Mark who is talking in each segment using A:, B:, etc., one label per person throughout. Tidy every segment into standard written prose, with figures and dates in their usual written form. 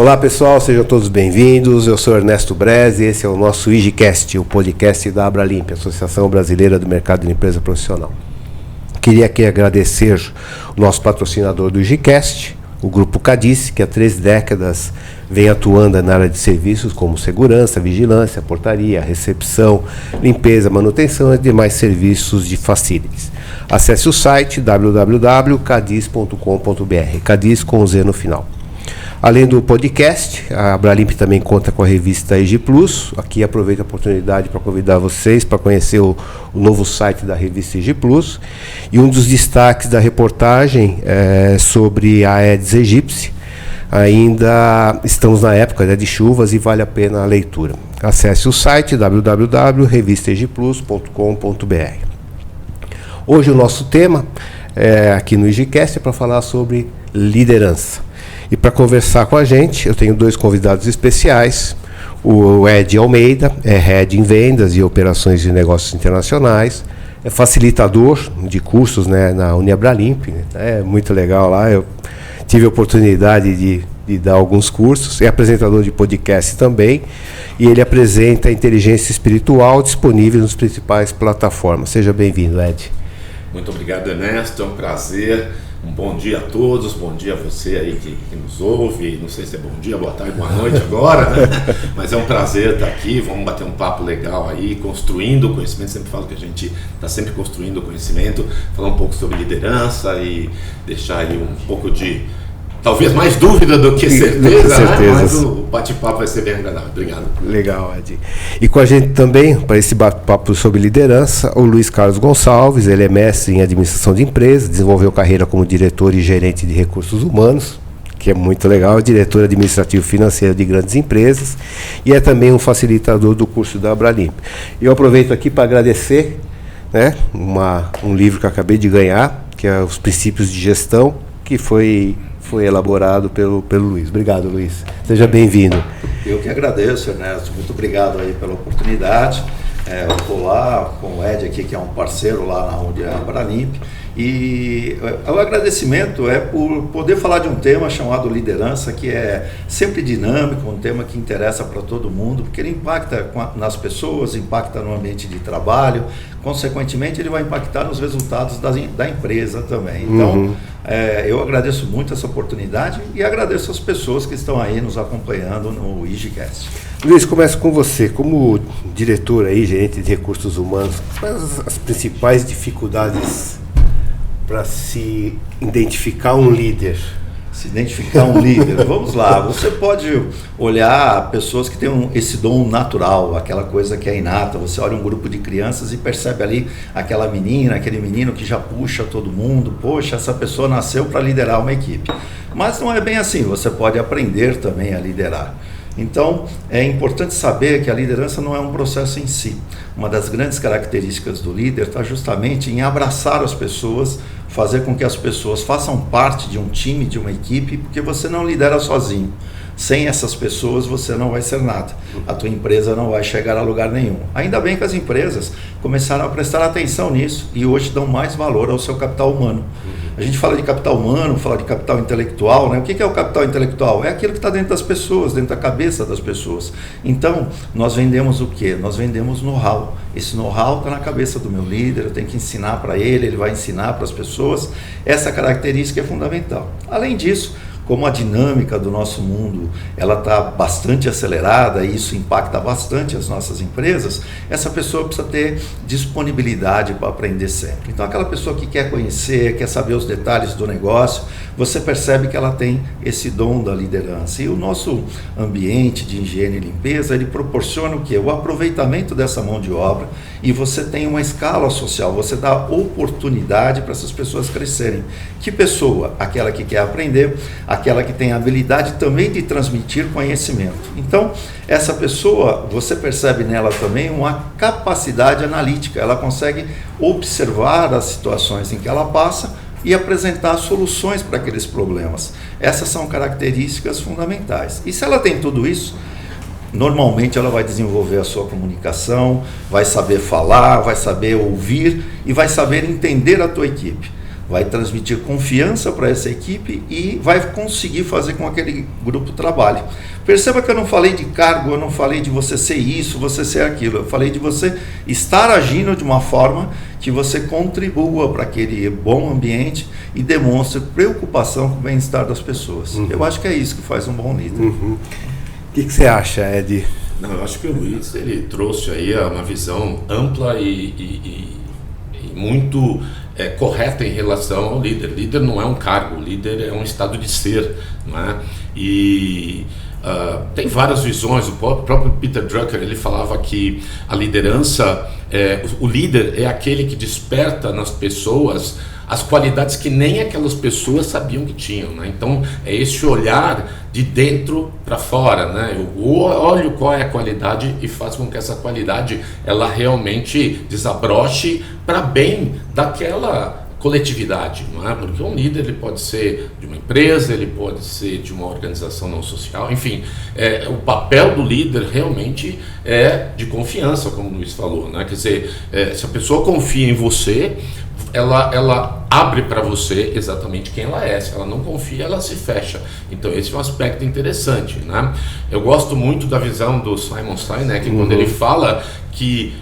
A: Olá pessoal, sejam todos bem-vindos. Eu sou Ernesto Brez e esse é o nosso IGCast, o podcast da Abralimp, Associação Brasileira do Mercado de Empresa Profissional. Queria aqui agradecer o nosso patrocinador do IGCast, o Grupo Cadiz, que há 3 décadas vem atuando na área de serviços como segurança, vigilância, portaria, recepção, limpeza, manutenção e demais serviços de facilities. Acesse o site www.cadiz.com.br, Cadiz com Z no final. Além do podcast, a Abralimp também conta com a revista IG Plus. Aqui aproveito a oportunidade para convidar vocês para conhecer o novo site da revista IG Plus. E um dos destaques da reportagem é sobre a Aedes aegypti. Ainda estamos na época de chuvas e vale a pena a leitura. Acesse o site www.revistaigplus.com.br. Hoje o nosso tema aqui no IGCast é para falar sobre liderança. E para conversar com a gente, eu tenho 2 convidados especiais. O Ed Almeida é Head em Vendas e Operações de Negócios Internacionais, é facilitador de cursos, na Abralimp, é muito legal lá. Eu tive a oportunidade de dar alguns cursos, é apresentador de podcast também, e ele apresenta Inteligência Espiritual disponível nas principais plataformas. Seja bem-vindo, Ed.
B: Muito obrigado, Ernesto, é um prazer. Um bom dia a todos, bom dia a você aí que nos ouve. Não sei se é bom dia, boa tarde, boa noite agora, né? Mas é um prazer estar aqui. Vamos bater um papo legal aí, construindo conhecimento. Sempre falo que a gente está sempre construindo conhecimento, falar um pouco sobre liderança e deixar aí um pouco de, talvez mais dúvida do que certeza, né? Mas o bate-papo vai ser bem agradável. Obrigado.
A: Legal, Ed. E com a gente também, para esse bate-papo sobre liderança, o Luiz Carlos Gonçalves. Ele é mestre em administração de empresas, desenvolveu carreira como diretor e gerente de recursos humanos, que é muito legal, diretor administrativo financeiro de grandes empresas, e é também um facilitador do curso da Abralimp. Eu aproveito aqui para agradecer, um livro que eu acabei de ganhar, que é Os Princípios de Gestão, que foi elaborado pelo Luiz. Obrigado, Luiz. Seja bem-vindo.
C: Eu que agradeço, Ernesto. Muito obrigado aí pela oportunidade. Eu estou lá com o Ed aqui, que é um parceiro lá na Abralimp. E o agradecimento é por poder falar de um tema chamado liderança, que é sempre dinâmico, um tema que interessa para todo mundo, porque ele impacta nas pessoas, impacta no ambiente de trabalho, consequentemente ele vai impactar nos resultados da empresa também. Então, eu agradeço muito essa oportunidade e agradeço as pessoas que estão aí nos acompanhando no IGCast.
A: Luiz, começo com você. Como diretor aí, gerente de recursos humanos, quais as principais dificuldades para se identificar um líder?
C: Se identificar um líder, vamos lá. Você pode olhar pessoas que têm esse dom natural, aquela coisa que é inata. Você olha um grupo de crianças e percebe ali aquela menina, aquele menino que já puxa todo mundo. Poxa, essa pessoa nasceu para liderar uma equipe. Mas não é bem assim, você pode aprender também a liderar. Então, é importante saber que a liderança não é um processo em si. Uma das grandes características do líder está justamente em abraçar as pessoas, fazer com que as pessoas façam parte de um time, de uma equipe, porque você não lidera sozinho. Sem essas pessoas você não vai ser nada. A tua empresa não vai chegar a lugar nenhum. Ainda bem que as empresas começaram a prestar atenção nisso e hoje dão mais valor ao seu capital humano. A gente fala de capital humano, fala de capital intelectual, né? O que é o capital intelectual? É aquilo que está dentro das pessoas, dentro da cabeça das pessoas. Então, nós vendemos o quê? Nós vendemos know-how. Esse know-how está na cabeça do meu líder, eu tenho que ensinar para ele, ele vai ensinar para as pessoas. Essa característica é fundamental. Além disso, como a dinâmica do nosso mundo ela está bastante acelerada e isso impacta bastante as nossas empresas, essa pessoa precisa ter disponibilidade para aprender sempre. Então aquela pessoa que quer conhecer, quer saber os detalhes do negócio, você percebe que ela tem esse dom da liderança. E o nosso ambiente de higiene e limpeza, ele proporciona o quê? O aproveitamento dessa mão de obra e você tem uma escala social, você dá oportunidade para essas pessoas crescerem. Que pessoa? Aquela que quer aprender, aquela que tem a habilidade também de transmitir conhecimento. Então, essa pessoa, você percebe nela também uma capacidade analítica, ela consegue observar as situações em que ela passa e apresentar soluções para aqueles problemas. Essas são características fundamentais. E se ela tem tudo isso, normalmente ela vai desenvolver a sua comunicação, vai saber falar, vai saber ouvir e vai saber entender a tua equipe. vai transmitir confiança para essa equipe e vai conseguir fazer com que aquele grupo trabalhe. Perceba que eu não falei de cargo, eu não falei de você ser isso, você ser aquilo, eu falei de você estar agindo de uma forma que você contribua para aquele bom ambiente e demonstre preocupação com o bem-estar das pessoas. Eu acho que é isso que faz um bom líder.
A: O que você acha, Ed?
B: Não, eu acho que o Luiz ele trouxe aí uma visão ampla e muito correta em relação ao líder. Líder não é um cargo, líder é um estado de ser, não é? E tem várias visões. O próprio Peter Drucker ele falava que a liderança, o líder é aquele que desperta nas pessoas as qualidades que nem aquelas pessoas sabiam que tinham, né? Então é esse olhar de dentro para fora, né? Eu olho qual é a qualidade e faço com que essa qualidade ela realmente desabroche para bem daquela coletividade, não é? Porque um líder ele pode ser de uma empresa, ele pode ser de uma organização não social, enfim, o papel do líder realmente é de confiança, como o Luiz falou, né? Quer dizer, se a pessoa confia em você, ela abre para você exatamente quem ela é. Se ela não confia, ela se fecha. Então esse é um aspecto interessante, né? Eu gosto muito da visão do Simon Sinek, quando ele fala que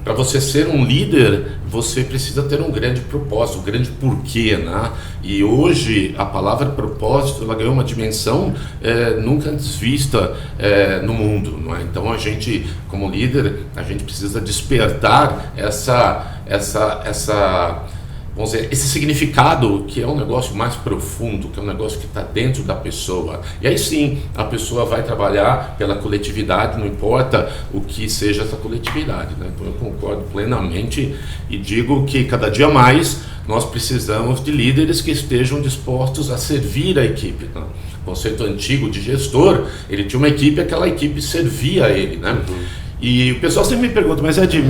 B: para você ser um líder, você precisa ter um grande propósito, um grande porquê, né? E hoje a palavra propósito ela ganhou uma dimensão nunca antes vista no mundo, não é? Então a gente, como líder, a gente precisa despertar vamos dizer, esse significado que é um negócio mais profundo, que é um negócio que está dentro da pessoa. E aí sim, a pessoa vai trabalhar pela coletividade, não importa o que seja essa coletividade, né? Então eu concordo plenamente e digo que cada dia mais nós precisamos de líderes que estejam dispostos a servir a equipe, né? O conceito antigo de gestor, ele tinha uma equipe, aquela equipe servia a ele, né? E o pessoal sempre me pergunta, mas Ed,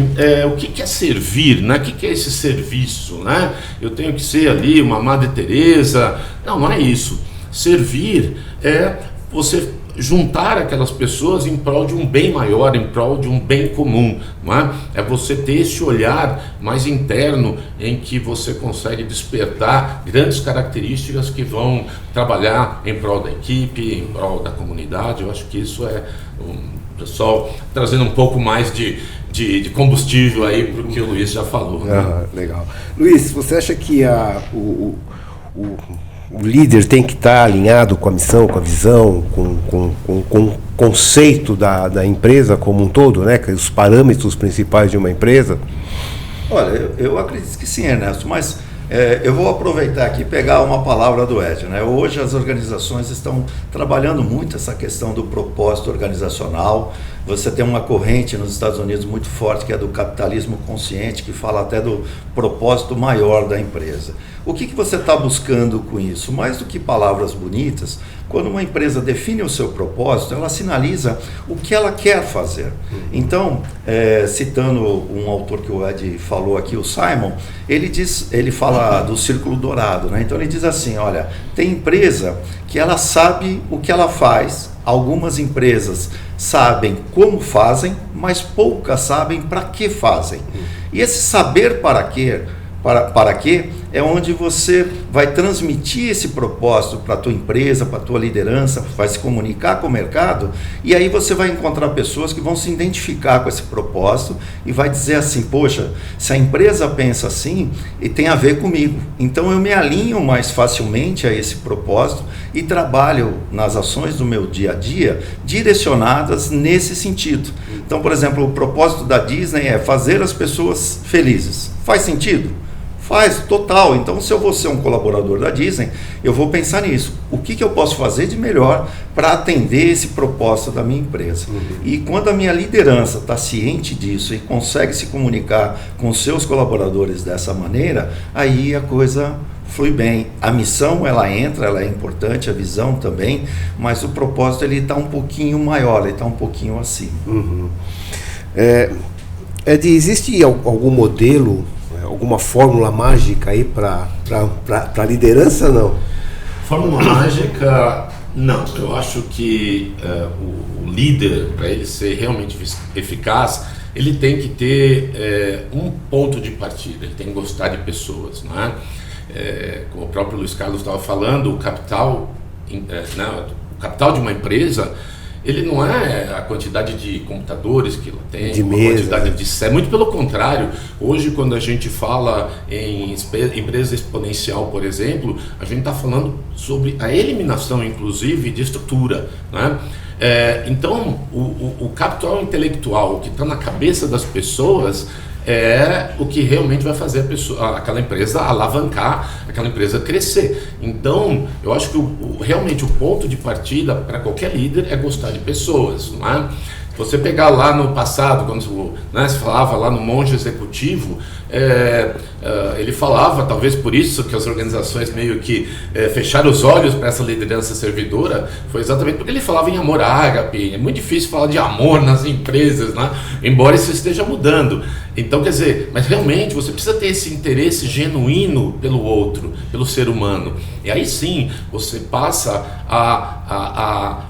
B: o que é servir, né? O que é esse serviço, né? Eu tenho que ser ali uma Madre Teresa? Não, não é isso. Servir é você juntar aquelas pessoas em prol de um bem maior, em prol de um bem comum, não é? É você ter esse olhar mais interno em que você consegue despertar grandes características que vão trabalhar em prol da equipe, em prol da comunidade. Eu acho que isso é pessoal trazendo um pouco mais de combustível aí para o que o Luiz já falou, né?
A: Legal. Luiz, você acha que o líder tem que estar alinhado com a missão, com a visão, com o conceito da empresa como um todo, né? Os parâmetros principais de uma empresa?
C: Olha, eu acredito que sim, Ernesto, mas eu vou aproveitar aqui e pegar uma palavra do Ed, né? Hoje as organizações estão trabalhando muito essa questão do propósito organizacional. Você tem uma corrente nos Estados Unidos muito forte que é do capitalismo consciente, que fala até do propósito maior da empresa. O que você está buscando com isso? Mais do que palavras bonitas, quando uma empresa define o seu propósito, ela sinaliza o que ela quer fazer. Então, citando um autor que o Ed falou aqui, o Simon, ele fala do círculo dourado, né? Então ele diz assim, olha, tem empresa que ela sabe o que ela faz, algumas empresas sabem como fazem, mas poucas sabem para que fazem. E esse saber para quê é onde você vai transmitir esse propósito para a tua empresa, para a tua liderança, vai se comunicar com o mercado, e aí você vai encontrar pessoas que vão se identificar com esse propósito e vai dizer assim, poxa, se a empresa pensa assim, e tem a ver comigo, então eu me alinho mais facilmente a esse propósito e trabalho nas ações do meu dia a dia direcionadas nesse sentido. Então, por exemplo, o propósito da Disney é fazer as pessoas felizes. Faz sentido? Faz, total. Então, se eu vou ser um colaborador da Disney, eu vou pensar nisso. O que eu posso fazer de melhor para atender esse propósito da minha empresa? E quando a minha liderança está ciente disso e consegue se comunicar com os seus colaboradores dessa maneira, aí a coisa flui bem. A missão, ela entra, ela é importante, a visão também, mas o propósito ele está um pouquinho maior, ele está um pouquinho acima.
A: Existe algum modelo, alguma fórmula mágica aí para a liderança, não?
B: Fórmula mágica, não. Eu acho que o líder, para ele ser realmente eficaz, ele tem que ter um ponto de partida, ele tem que gostar de pessoas, não é? como o próprio Luiz Carlos estava falando, o capital de uma empresa, ele não é a quantidade de computadores que ela tem,
A: de
B: quantidade de... Muito pelo contrário. Hoje, quando a gente fala em empresa exponencial, por exemplo, a gente está falando sobre a eliminação, inclusive, de estrutura, né? Então, o capital intelectual que está na cabeça das pessoas é o que realmente vai fazer aquela empresa alavancar, aquela empresa crescer. Então, eu acho que realmente o ponto de partida para qualquer líder é gostar de pessoas, não é? Se você pegar lá no passado, quando se falava lá no monge executivo, ele falava, talvez por isso que as organizações meio que fecharam os olhos para essa liderança servidora, foi exatamente porque ele falava em amor ágape. É muito difícil falar de amor nas empresas, né? Embora isso esteja mudando. Então, quer dizer, mas realmente você precisa ter esse interesse genuíno pelo outro, pelo ser humano. E aí sim, você passa a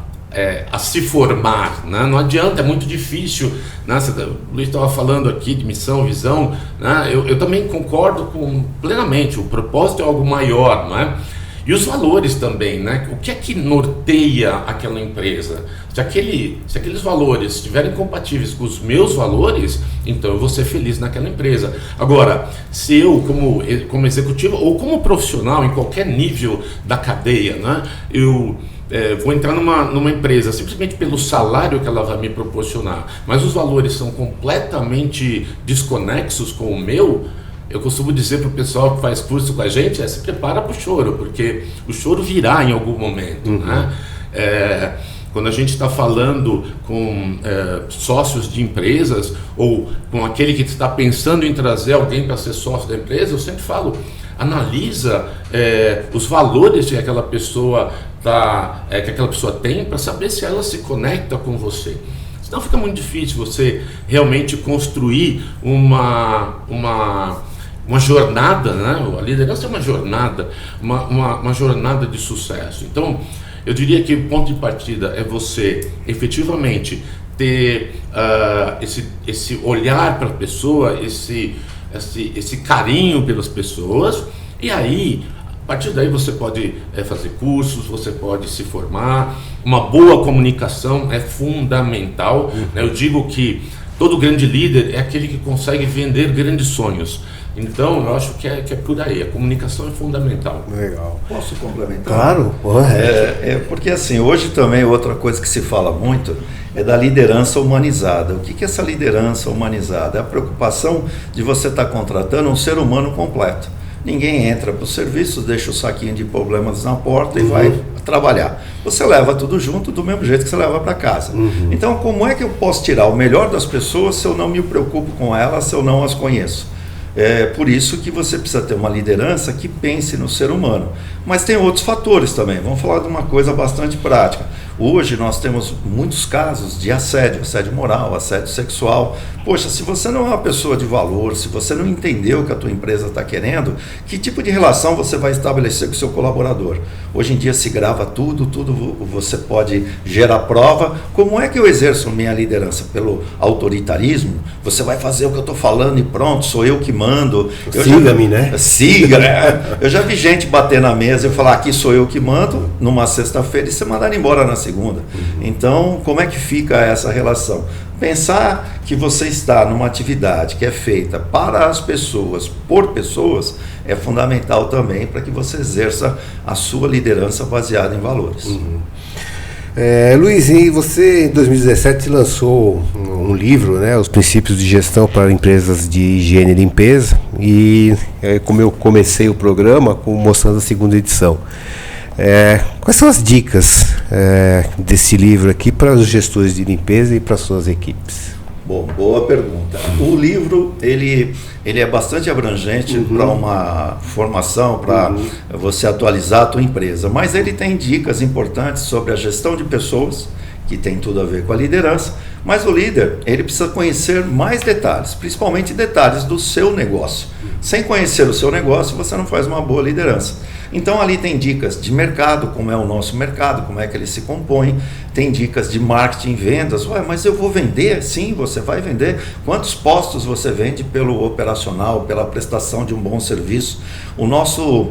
B: se formar, né? Não adianta, é muito difícil, né? O Luiz estava falando aqui de missão, visão, né? Eu também concordo plenamente, o propósito é algo maior, né? E os valores também, né? O que é que norteia aquela empresa? Se aqueles valores estiverem compatíveis com os meus valores, então eu vou ser feliz naquela empresa. Agora, se eu, como executivo ou como profissional, em qualquer nível da cadeia, né? Vou entrar numa empresa simplesmente pelo salário que ela vai me proporcionar, mas os valores são completamente desconexos com o meu, eu costumo dizer para o pessoal que faz curso com a gente, se prepara para o choro, porque o choro virá em algum momento, né? Quando a gente está falando com sócios de empresas, ou com aquele que está pensando em trazer alguém para ser sócio da empresa, eu sempre falo, analisa os valores que aquela pessoa tem, para saber se ela se conecta com você. Senão fica muito difícil você realmente construir uma jornada, né? A liderança é uma jornada, uma jornada de sucesso. Então, eu diria que o ponto de partida é você efetivamente ter esse olhar para a pessoa, esse carinho pelas pessoas, e aí, a partir daí você pode fazer cursos, você pode se formar. Uma boa comunicação é fundamental, né? Eu digo que todo grande líder é aquele que consegue vender grandes sonhos. Então, eu acho que é por aí, a comunicação é fundamental.
C: Legal. Posso complementar?
A: Claro.
C: Porque assim, hoje também outra coisa que se fala muito é da liderança humanizada. O que é essa liderança humanizada? É a preocupação de você estar contratando um ser humano completo. Ninguém entra para o serviço, deixa o saquinho de problemas na porta e vai trabalhar. Você leva tudo junto do mesmo jeito que você leva para casa. Então, como é que eu posso tirar o melhor das pessoas se eu não me preocupo com elas, se eu não as conheço? É por isso que você precisa ter uma liderança que pense no ser humano. Mas tem outros fatores também. Vamos falar de uma coisa bastante prática. Hoje nós temos muitos casos de assédio moral, assédio sexual. Poxa, se você não é uma pessoa de valor, se você não entendeu o que a tua empresa está querendo, que tipo de relação você vai estabelecer com o seu colaborador? Hoje em dia se grava tudo você pode gerar prova. Como é que eu exerço minha liderança? Pelo autoritarismo? Você vai fazer o que eu estou falando e pronto, sou eu que mando.
A: Siga-me, né?
C: Siga. Eu já vi gente bater na mesa e falar, aqui sou eu que mando, numa sexta-feira, e ser mandado embora na segunda. Então, como é que fica essa relação? Pensar que você está numa atividade que é feita para as pessoas, por pessoas, é fundamental também para que você exerça a sua liderança baseada em valores.
A: Luiz, e você em 2017 lançou um livro, né, Os Princípios de Gestão para Empresas de Higiene e Limpeza, e como eu comecei o programa mostrando a segunda edição. Quais são as dicas desse livro aqui para os gestores de limpeza e para as suas equipes?
C: Bom, boa pergunta. O livro, ele é bastante abrangente para uma formação, para você atualizar a tua empresa, mas ele tem dicas importantes sobre a gestão de pessoas, que tem tudo a ver com a liderança, mas o líder, ele precisa conhecer mais detalhes, principalmente detalhes do seu negócio. Sem conhecer o seu negócio, você não faz uma boa liderança. Então ali tem dicas de mercado, como é o nosso mercado, como é que ele se compõe, tem dicas de marketing, vendas. Ué, mas eu vou vender? Sim, você vai vender. Quantos postos você vende pelo operacional, pela prestação de um bom serviço? O nosso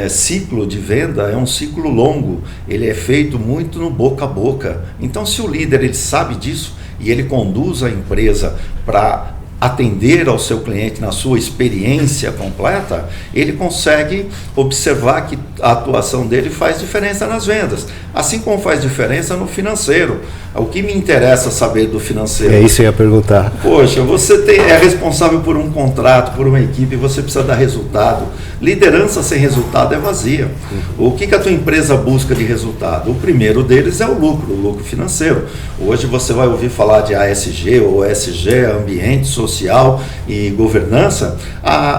C: ciclo de venda é um ciclo longo, ele é feito muito no boca a boca. Então se o líder ele sabe disso e ele conduz a empresa para atender ao seu cliente na sua experiência completa, ele consegue observar que a atuação dele faz diferença nas vendas, assim como faz diferença no financeiro. O que me interessa saber do financeiro?
A: É isso que eu ia perguntar.
C: Poxa, você é responsável por um contrato, por uma equipe, você precisa dar resultado. Liderança sem resultado é vazia. O que a tua empresa busca de resultado? O primeiro deles é o lucro financeiro. Hoje você vai ouvir falar de ASG ou ESG, ambiente social e governança,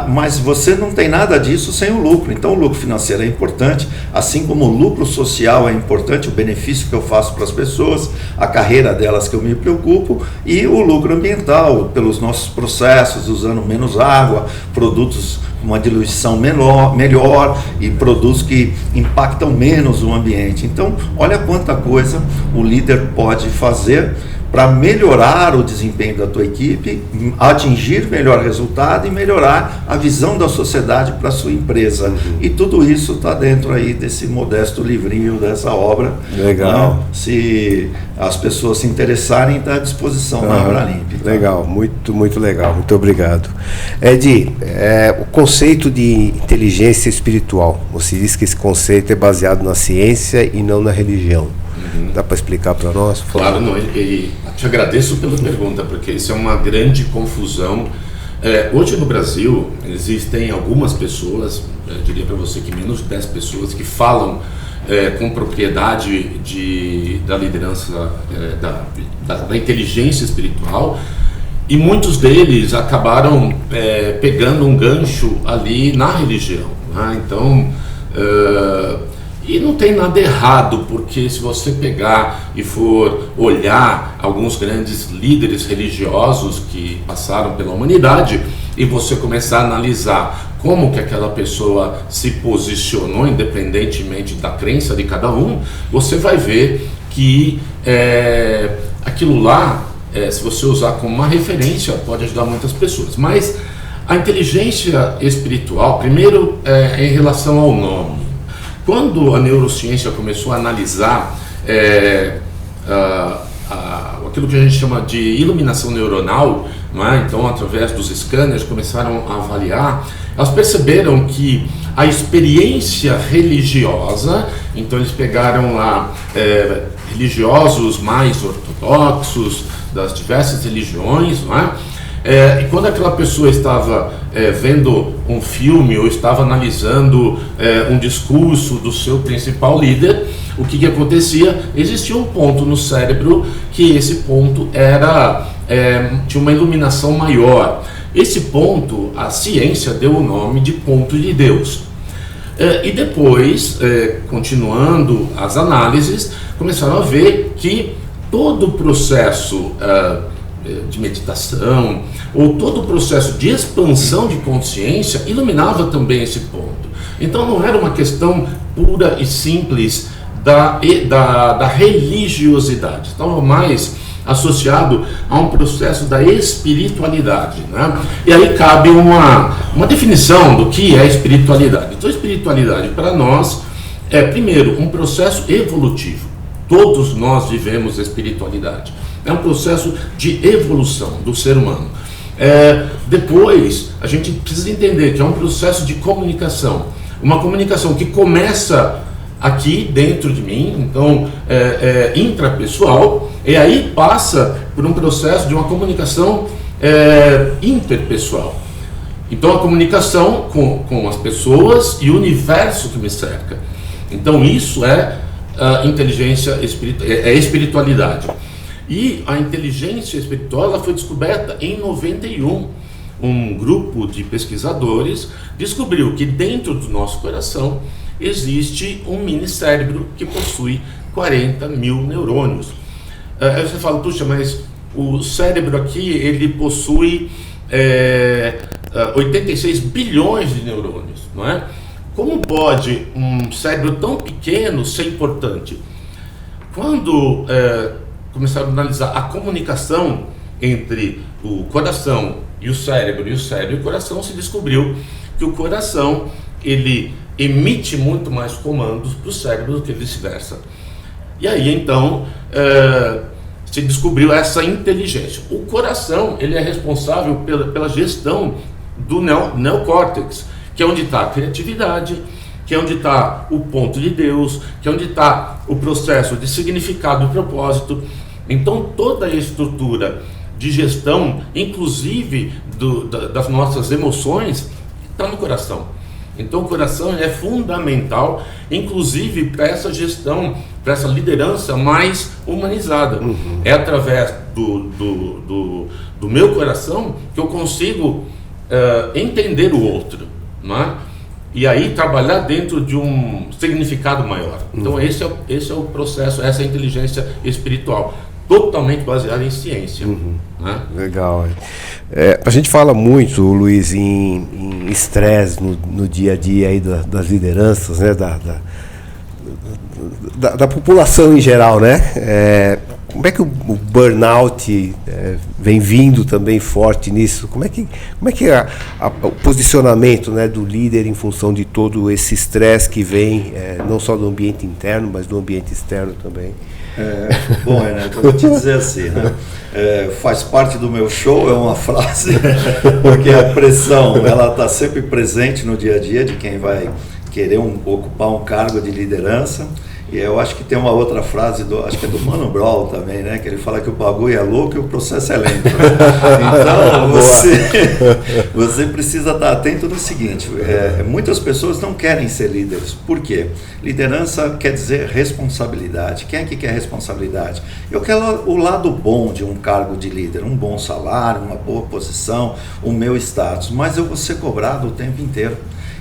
C: mas você não tem nada disso sem o lucro. Então o lucro financeiro é importante, assim como o lucro social é importante, o benefício que eu faço para as pessoas, a carreira delas que eu me preocupo, e o lucro ambiental, pelos nossos processos, usando menos água, produtos com uma diluição melhor e produtos que impactam menos o ambiente. Então, olha quanta coisa o líder pode fazer para melhorar o desempenho da tua equipe, atingir melhor resultado e melhorar a visão da sociedade para a sua empresa. E tudo isso está dentro aí desse modesto livrinho, dessa obra.
A: Legal.
C: Né? Se as pessoas se interessarem, está à disposição na Abralimp. Tá?
A: Legal, muito legal, muito obrigado. Edi, o conceito de inteligência espiritual, você diz que esse conceito é baseado na ciência e não na religião. Dá para explicar para nós?
B: Claro, não, e te agradeço pela pergunta, porque isso é uma grande confusão. Hoje no Brasil existem algumas pessoas, eu diria para você que menos de 10 pessoas que falam com propriedade da liderança, da inteligência espiritual, e muitos deles acabaram pegando um gancho ali na religião, né? Então, e não tem nada errado, porque se você pegar e for olhar alguns grandes líderes religiosos que passaram pela humanidade, e você começar a analisar como que aquela pessoa se posicionou, independentemente da crença de cada um, você vai ver que aquilo lá, se você usar como uma referência, pode ajudar muitas pessoas. Mas a inteligência espiritual, primeiro, em relação ao nome. Quando a neurociência começou a analisar aquilo que a gente chama de iluminação neuronal, não é? Então, através dos scanners, começaram a avaliar, elas perceberam que a experiência religiosa, então eles pegaram lá religiosos mais ortodoxos, das diversas religiões, não é? E quando aquela pessoa estava vendo um filme ou estava analisando um discurso do seu principal líder, o que acontecia? Existia um ponto no cérebro que esse ponto tinha uma iluminação maior. Esse ponto, a ciência deu o nome de ponto de Deus. E depois, continuando as análises, começaram a ver que todo o processo de meditação, ou todo o processo de expansão de consciência iluminava também esse ponto. Então não era uma questão pura e simples da religiosidade, estava mais associado a um processo da espiritualidade, né? E aí cabe uma definição do que é espiritualidade. Então espiritualidade para nós é primeiro um processo evolutivo. Todos nós vivemos espiritualidade. É um processo de evolução do ser humano. Depois, a gente precisa entender que é um processo de comunicação. Uma comunicação que começa aqui dentro de mim, então intrapessoal, e aí passa por um processo de uma comunicação interpessoal. Então a comunicação com as pessoas e o universo que me cerca. Então isso é inteligência espiritualidade. E a inteligência espiritual ela foi descoberta em 91. Um grupo de pesquisadores descobriu que dentro do nosso coração existe um mini cérebro que possui 40 mil neurônios. Aí você fala, puxa, mas o cérebro aqui ele possui 86 bilhões de neurônios, não é? como pode um cérebro tão pequeno ser importante? Quando começaram a analisar a comunicação entre o coração e o cérebro e o coração, se descobriu que o coração ele emite muito mais comandos para o cérebro do que vice-versa. E aí então se descobriu essa inteligência. O coração ele é responsável pela gestão do neocórtex, que é onde está a criatividade, que é onde está o ponto de Deus, que é onde está o processo de significado e propósito. Então toda a estrutura de gestão, inclusive das nossas emoções, está no coração. Então o coração é fundamental, inclusive para essa gestão, para essa liderança mais humanizada. É através do meu coração que eu consigo entender o outro, não é? E aí trabalhar dentro de um significado maior. Então esse é o processo, essa é a inteligência espiritual, totalmente baseada em ciência. Né?
A: Legal. A gente fala muito, Luiz, em estresse no dia a dia aí das lideranças, né? Da população em geral, né? Como é que o burnout vem vindo também forte nisso? Como é que o posicionamento, né, do líder em função de todo esse estresse que vem, não só do ambiente interno, mas do ambiente externo também?
C: Bom, Renato, eu vou te dizer assim, né? Faz parte do meu show, é uma frase, porque a pressão ela está sempre presente no dia a dia de quem vai querer ocupar um cargo de liderança. E eu acho que tem uma outra frase, acho que é do Mano Brown também, né? Que ele fala que o bagulho é louco e o processo é lento. Então você precisa estar atento no seguinte, muitas pessoas não querem ser líderes. Por quê? Liderança quer dizer responsabilidade. Quem é que quer responsabilidade? Eu quero o lado bom de um cargo de líder, um bom salário, uma boa posição, o meu status, mas eu vou ser cobrado o tempo inteiro.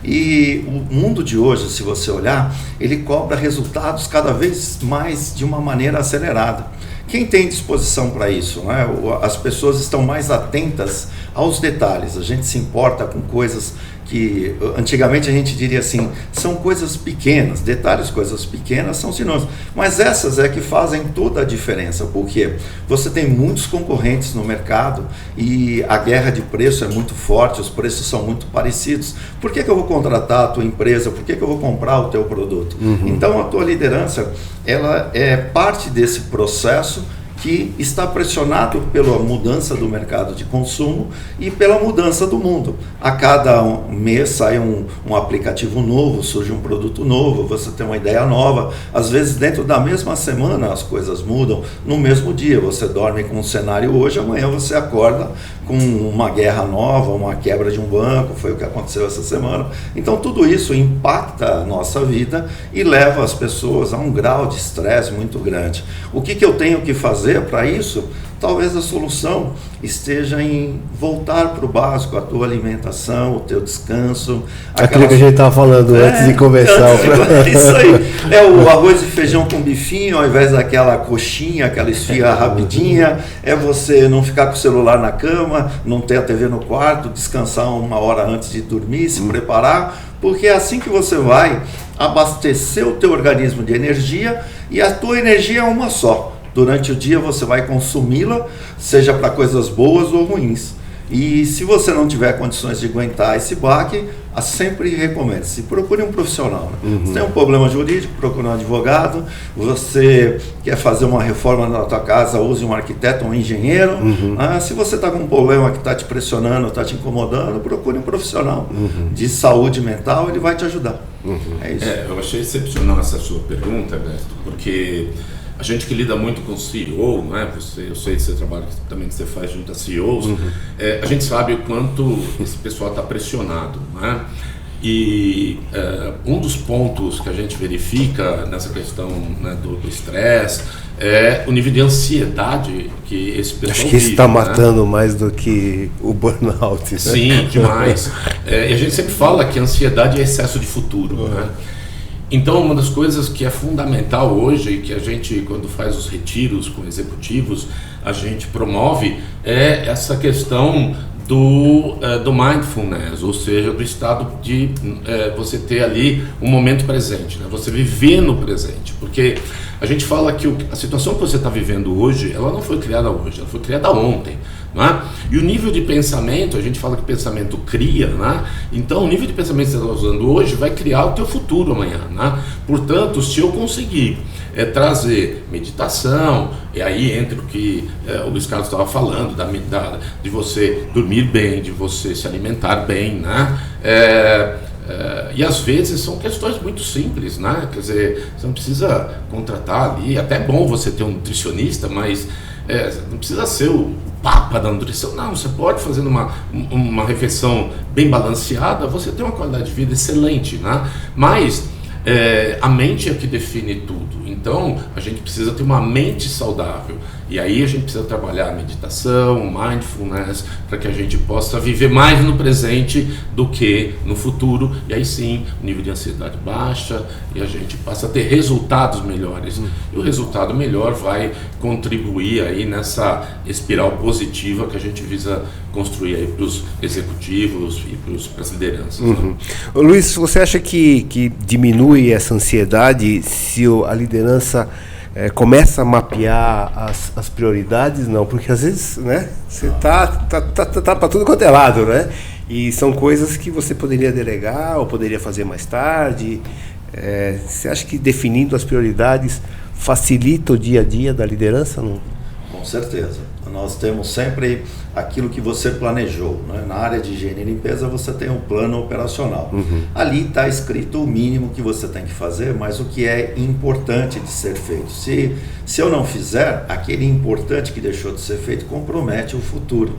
C: E o mundo de hoje, se você olhar, ele cobra resultados cada vez mais de uma maneira acelerada. Quem tem disposição para isso, né? As pessoas estão mais atentas aos detalhes. A gente se importa com coisas que antigamente a gente diria assim, são coisas pequenas, detalhes, coisas pequenas são sinônimos, mas essas é que fazem toda a diferença, porque você tem muitos concorrentes no mercado e a guerra de preço é muito forte, os preços são muito parecidos. Por que eu vou contratar a tua empresa? Por que eu vou comprar o teu produto? Então a tua liderança, ela é parte desse processo que está pressionado pela mudança do mercado de consumo e pela mudança do mundo. A cada mês sai um aplicativo novo, surge um produto novo, você tem uma ideia nova. Às vezes dentro da mesma semana as coisas mudam, no mesmo dia. Você dorme com um cenário hoje, amanhã você acorda com uma guerra nova, uma quebra de um banco, foi o que aconteceu essa semana. Então tudo isso impacta a nossa vida e leva as pessoas a um grau de estresse muito grande. O que eu tenho que fazer para isso? Talvez a solução esteja em voltar para o básico, a tua alimentação, o teu descanso.
A: Aquilo que a gente estava falando antes de começar.
C: Isso aí. É o arroz e feijão com bifinho, ao invés daquela coxinha, aquela esfirra rapidinha. É você não ficar com o celular na cama, não ter a TV no quarto, descansar uma hora antes de dormir, se preparar. Porque é assim que você vai abastecer o teu organismo de energia, e a tua energia é uma só. Durante o dia você vai consumi-la, seja para coisas boas ou ruins. E se você não tiver condições de aguentar esse baque, sempre recomendo, se procure um profissional. Né? Você tem um problema jurídico, procure um advogado. Você quer fazer uma reforma na tua casa, use um arquiteto ou um engenheiro. Se você está com um problema que está te pressionando, está te incomodando, procure um profissional de saúde mental, ele vai te ajudar. É isso.
B: Eu achei excepcional essa sua pergunta, Ernesto, porque a gente que lida muito com CEO, né? Eu sei que você trabalha também, que você faz junto a CEOs, a gente sabe o quanto esse pessoal está pressionado, né? E um dos pontos que a gente verifica nessa questão, né, do estresse é o nível de ansiedade que esse pessoal
A: Acho que isso está matando mais do que o burnout. Né?
B: Sim, demais. E a gente sempre fala que a ansiedade é excesso de futuro, né? Então, uma das coisas que é fundamental hoje, e que a gente, quando faz os retiros com executivos, a gente promove, é essa questão do mindfulness, ou seja, do estado de você ter ali um momento presente, né? Você viver no presente, porque a gente fala que a situação que você está vivendo hoje, ela não foi criada hoje, ela foi criada ontem, né? E o nível de pensamento, a gente fala que pensamento cria, né? Então o nível de pensamento que você está usando hoje vai criar o teu futuro amanhã, né? Portanto, se eu conseguir trazer meditação, e aí entra o que o Luiz Carlos estava falando, de você dormir bem, de você se alimentar bem, né? E às vezes são questões muito simples, né? Quer dizer, você não precisa contratar ali, até é bom você ter um nutricionista, mas não precisa ser o papa da nutrição, não, você pode fazer uma refeição bem balanceada, você tem uma qualidade de vida excelente, né? Mas a mente é que define tudo, então a gente precisa ter uma mente saudável, e aí a gente precisa trabalhar a meditação, o mindfulness, para que a gente possa viver mais no presente do que no futuro, e aí sim o nível de ansiedade baixa e a gente passa a ter resultados melhores, e o resultado melhor vai contribuir aí nessa espiral positiva que a gente visa construir aí para os executivos e para as lideranças.
A: Uhum.
B: Né?
A: Luiz, você acha que diminui essa ansiedade se a liderança começa a mapear as prioridades? Não, porque às vezes, né, você tá para tudo quanto é lado, né? E são coisas que você poderia delegar ou poderia fazer mais tarde. Você acha que definindo as prioridades facilita o dia a dia da liderança? Não?
C: Com certeza. Nós temos sempre aquilo que você planejou, né? Na área de higiene e limpeza você tem um plano operacional. Ali está escrito o mínimo que você tem que fazer, mas o que é importante de ser feito. Se eu não fizer, aquele importante que deixou de ser feito compromete o futuro.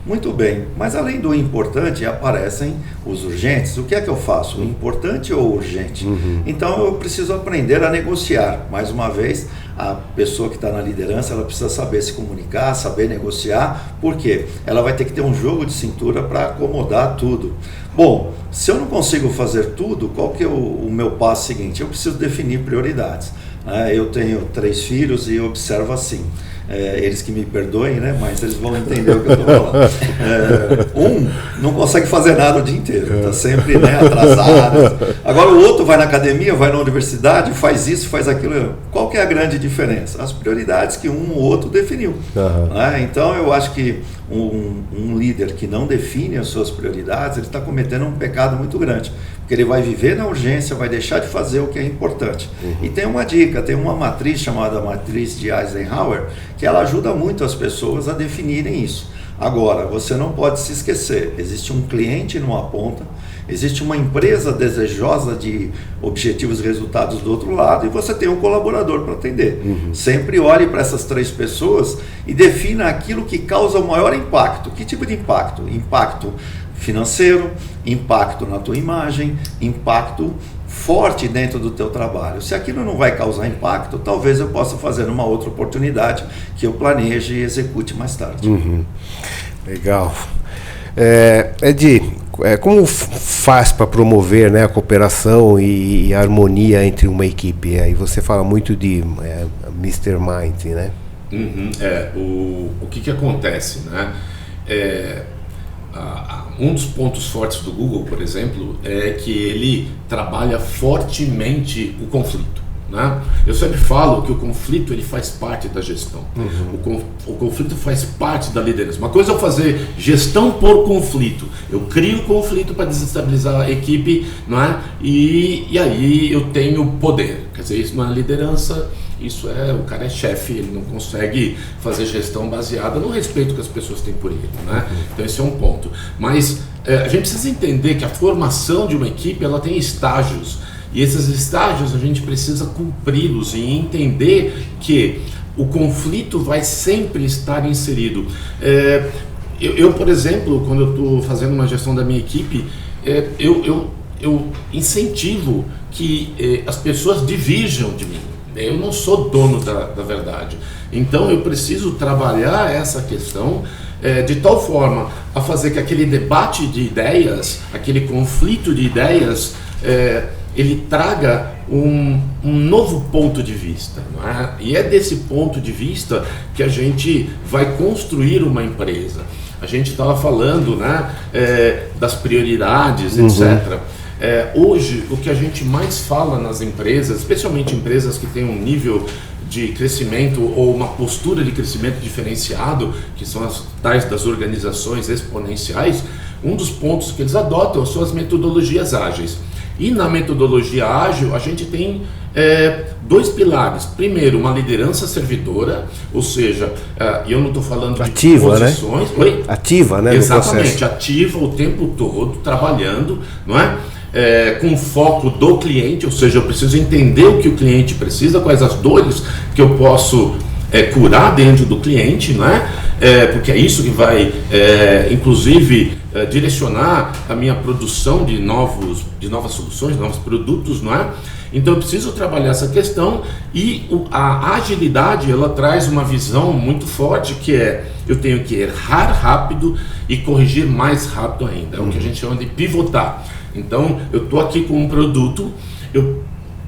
C: Muito bem, mas além do importante aparecem os urgentes. O que é que eu faço? O importante ou o urgente? Então eu preciso aprender a negociar. Mais uma vez, a pessoa que está na liderança, ela precisa saber se comunicar, saber negociar. Por quê? Ela vai ter que ter um jogo de cintura para acomodar tudo. Bom, se eu não consigo fazer tudo, qual que é o meu passo seguinte? Eu preciso definir prioridades. Eu tenho 3 filhos e observo assim. Eles que me perdoem, né? Mas eles vão entender o que eu estou falando. Um não consegue fazer nada o dia inteiro, está sempre, né, atrasado. Agora o outro vai na academia, vai na universidade, faz isso, faz aquilo. Qual que é a grande diferença? As prioridades que um ou outro definiu. Então eu acho que um líder que não define as suas prioridades, ele está cometendo um pecado muito grande. Porque ele vai viver na urgência, vai deixar de fazer o que é importante. E tem uma dica, tem uma matriz chamada matriz de Eisenhower, que ela ajuda muito as pessoas a definirem isso. Agora, você não pode se esquecer, existe um cliente numa ponta, existe uma empresa desejosa de objetivos e resultados do outro lado, e você tem um colaborador para atender. Sempre olhe para essas 3 pessoas e defina aquilo que causa o maior impacto. Que tipo de impacto? Impacto financeiro, impacto na tua imagem, impacto forte dentro do teu trabalho. Se aquilo não vai causar impacto, talvez eu possa fazer numa outra oportunidade que eu planeje e execute mais tarde.
A: Legal. Edi, como faz para promover, né, a cooperação e a harmonia entre uma equipe? Aí você fala muito de Mr. Mind, né?
B: O que acontece, né? Um dos pontos fortes do Google, por exemplo, é que ele trabalha fortemente o conflito, né? Eu sempre falo que o conflito ele faz parte da gestão. O conflito faz parte da liderança. Uma coisa é eu fazer gestão por conflito. Eu crio conflito para desestabilizar a equipe, não é? E aí eu tenho poder. Quer dizer, isso não é liderança. Isso o cara é chefe, ele não consegue fazer gestão baseada no respeito que as pessoas têm por ele, né? Então esse é um ponto. Mas a gente precisa entender que a formação de uma equipe, ela tem estágios. E esses estágios a gente precisa cumpri-los e entender que o conflito vai sempre estar inserido. Eu, por exemplo, quando eu estou fazendo uma gestão da minha equipe, eu incentivo que as pessoas divirjam de mim. Eu não sou dono da verdade. Então eu preciso trabalhar essa questão de tal forma a fazer que aquele debate de ideias, aquele conflito de ideias, ele traga um novo ponto de vista, não é? E é desse ponto de vista que a gente vai construir uma empresa. a gente estava falando, né, das prioridades, etc. Hoje, o que a gente mais fala nas empresas, especialmente empresas que têm um nível de crescimento ou uma postura de crescimento diferenciado, que são as tais das organizações exponenciais, um dos pontos que eles adotam são as metodologias ágeis. E na metodologia ágil a gente tem 2 pilares. Primeiro, uma liderança servidora, ou seja, eu não estou falando
A: ativa,
B: de posições.
A: Né? Oi? Ativa, né?
B: Exatamente, ativa o tempo todo, trabalhando, não é? Com foco do cliente, ou seja, eu preciso entender o que o cliente precisa, quais as dores que eu posso curar dentro do cliente, não é? Porque é isso que vai, inclusive, direcionar a minha produção de novas soluções, novos produtos, não é? Então eu preciso trabalhar essa questão e a agilidade, ela traz uma visão muito forte, que eu tenho que errar rápido e corrigir mais rápido ainda, é o que a gente chama de pivotar. Então eu estou aqui com um produto, eu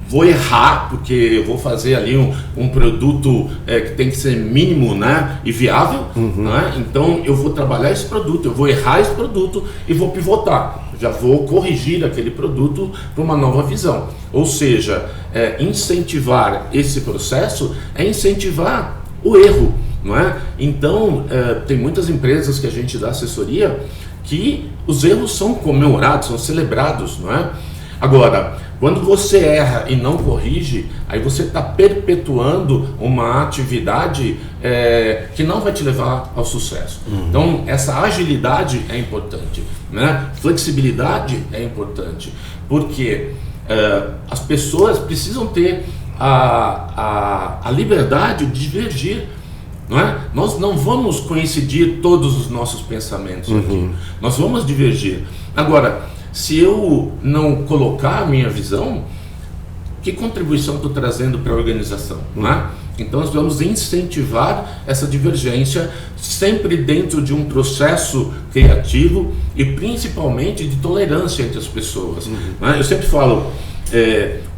B: vou errar, porque eu vou fazer ali um produto que tem que ser mínimo, né, e viável, né? Então eu vou trabalhar esse produto, eu vou errar esse produto e vou pivotar, já vou corrigir aquele produto para uma nova visão. Ou seja, incentivar esse processo é incentivar o erro, não é? Então tem muitas empresas que a gente dá assessoria que os erros são comemorados, são celebrados, não é? Agora, quando você erra e não corrige, aí você está perpetuando uma atividade que não vai te levar ao sucesso. Então, essa agilidade é importante, né? Flexibilidade é importante, porque as pessoas precisam ter a liberdade de divergir. Não é? Nós não vamos coincidir todos os nossos pensamentos aqui, nós vamos divergir. Agora, se eu não colocar a minha visão, que contribuição estou trazendo para a organização? Não é? Então nós vamos incentivar essa divergência sempre dentro de um processo criativo e principalmente de tolerância entre as pessoas. Não é? Eu sempre falo,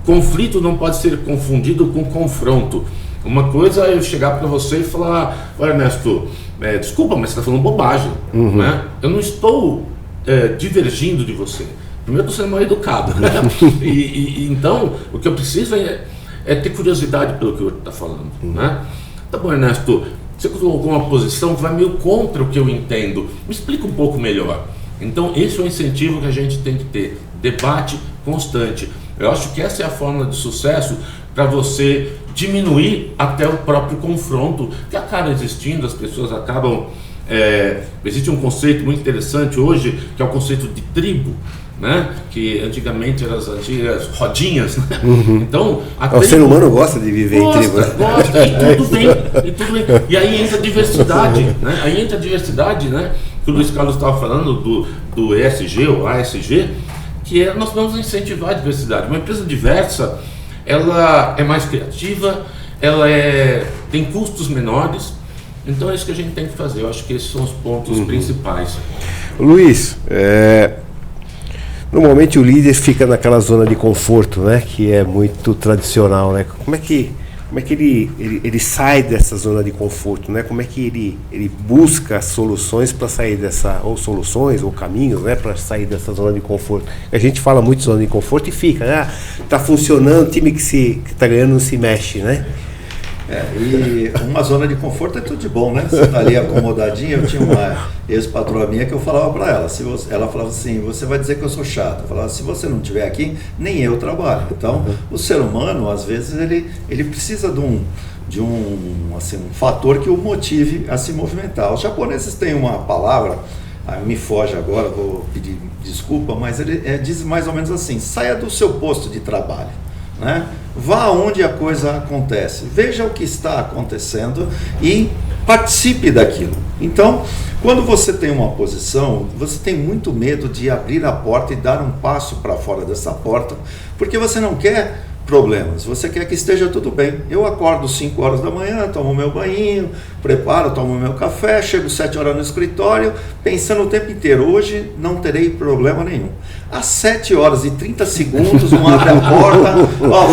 B: conflito não pode ser confundido com confronto. Uma coisa é eu chegar para você e falar: olha, Ernesto, desculpa, mas você está falando bobagem. Né? Eu não estou divergindo de você. Primeiro, eu estou sendo mal educado. Né? Então, o que eu preciso é ter curiosidade pelo que o outro está falando. Né? Tá bom, Ernesto, você colocou uma posição que vai meio contra o que eu entendo. Me explica um pouco melhor. Então, esse é o incentivo que a gente tem que ter. Debate constante. Eu acho que essa é a fórmula de sucesso para você diminuir até o próprio confronto que acaba existindo. As pessoas acabam... existe um conceito muito interessante hoje, que é o conceito de tribo, né? Que antigamente eram as antigas rodinhas, né? Então,
A: o ser humano gosta de viver em tribo.
B: Gosta, e tudo bem. E aí entra a diversidade, né? Aí entra a diversidade, né? Que o Luiz Carlos estava falando do ESG ou ASG, que nós vamos incentivar a diversidade. Uma empresa diversa, ela é mais criativa, ela tem custos menores. Então é isso que a gente tem que fazer. Eu acho que esses são os pontos principais.
A: Luiz, normalmente o líder fica naquela zona de conforto, né, que é muito tradicional, né? Como é que ele sai dessa zona de conforto, né? Como é que ele busca soluções para sair dessa, ou soluções ou caminhos, né, para sair dessa zona de conforto? A gente fala muito de zona de conforto e fica, né? Tá funcionando, o time que está ganhando não se mexe, né?
C: E uma zona de conforto é tudo de bom, né? Você está ali acomodadinho. Eu tinha uma ex-patroa minha que eu falava para ela, ela falava assim: você vai dizer que eu sou chato. Eu falava: se você não estiver aqui, nem eu trabalho. Então, o ser humano, às vezes, ele precisa de um fator que o motive a se movimentar. Os japoneses têm uma palavra, me foge agora, vou pedir desculpa, mas ele diz mais ou menos assim: saia do seu posto de trabalho. Né? Vá onde a coisa acontece, veja o que está acontecendo e participe daquilo. Então, quando você tem uma posição, você tem muito medo de abrir a porta e dar um passo para fora dessa porta, porque você não quer problemas, você quer que esteja tudo bem. Eu acordo 5 horas da manhã, tomo meu banho, preparo, tomo meu café, chego 7 horas no escritório, pensando o tempo inteiro, hoje não terei problema nenhum. Às 7 horas e 30 segundos, não abre a porta,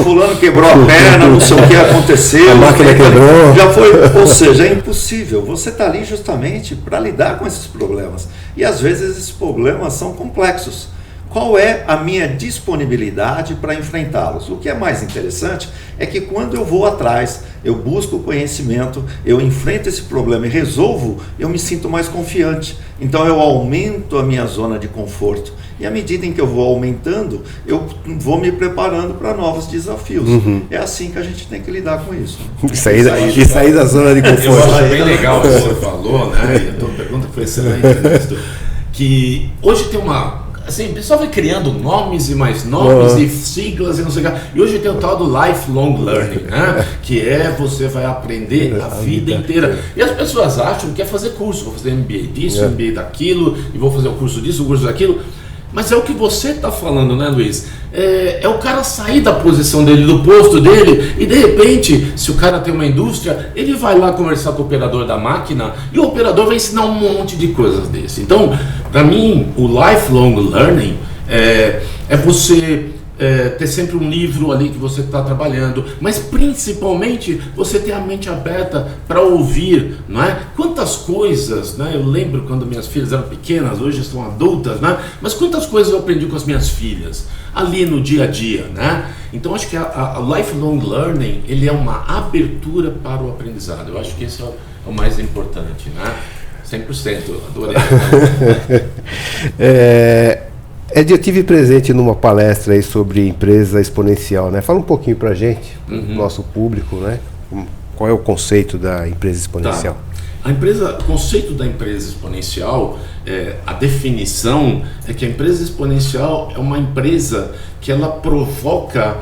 C: fulano quebrou a perna, não sei o que aconteceu,
A: a máquina quebrou.
C: Já foi, ou seja, é impossível. Você está ali justamente para lidar com esses problemas. E às vezes esses problemas são complexos. Qual é a minha disponibilidade para enfrentá-los? O que é mais interessante é que quando eu vou atrás, eu busco conhecimento, eu enfrento esse problema e resolvo, eu me sinto mais confiante. Então eu aumento a minha zona de conforto. E à medida em que eu vou aumentando, eu vou me preparando para novos desafios. É assim que a gente tem que lidar com isso.
A: E sair da zona de conforto.
B: Eu acho bem legal o que você falou, né? E a tua pergunta foi excelente, Ernesto. Que hoje tem uma... Assim, o pessoal vai criando nomes e mais nomes e siglas e não sei o que. E hoje tem o tal do lifelong learning, né? Que é você vai aprender a vida inteira. E as pessoas acham que é fazer curso. Vou fazer MBA disso, MBA daquilo, e vou fazer o curso disso, o curso daquilo. Mas é o que você está falando, né, Luiz? É o cara sair da posição dele, do posto dele, e de repente, se o cara tem uma indústria, ele vai lá conversar com o operador da máquina e o operador vai ensinar um monte de coisas desse. Então, para mim, o lifelong learning é você ter sempre um livro ali que você está trabalhando, mas principalmente você ter a mente aberta para ouvir, não é? Quantas coisas, né? Eu lembro quando minhas filhas eram pequenas, hoje são adultas, né? Mas quantas coisas eu aprendi com as minhas filhas ali no dia a dia, né? Então acho que a lifelong learning, ele é uma abertura para o aprendizado. Eu acho que esse é o mais importante, né? 100%, adorei.
A: Ed, eu tive presente numa palestra aí sobre empresa exponencial, né? Fala um pouquinho pra gente, nosso público, né? Qual é o conceito da empresa exponencial?
B: Tá. O conceito da empresa exponencial, a definição é que a empresa exponencial é uma empresa que ela provoca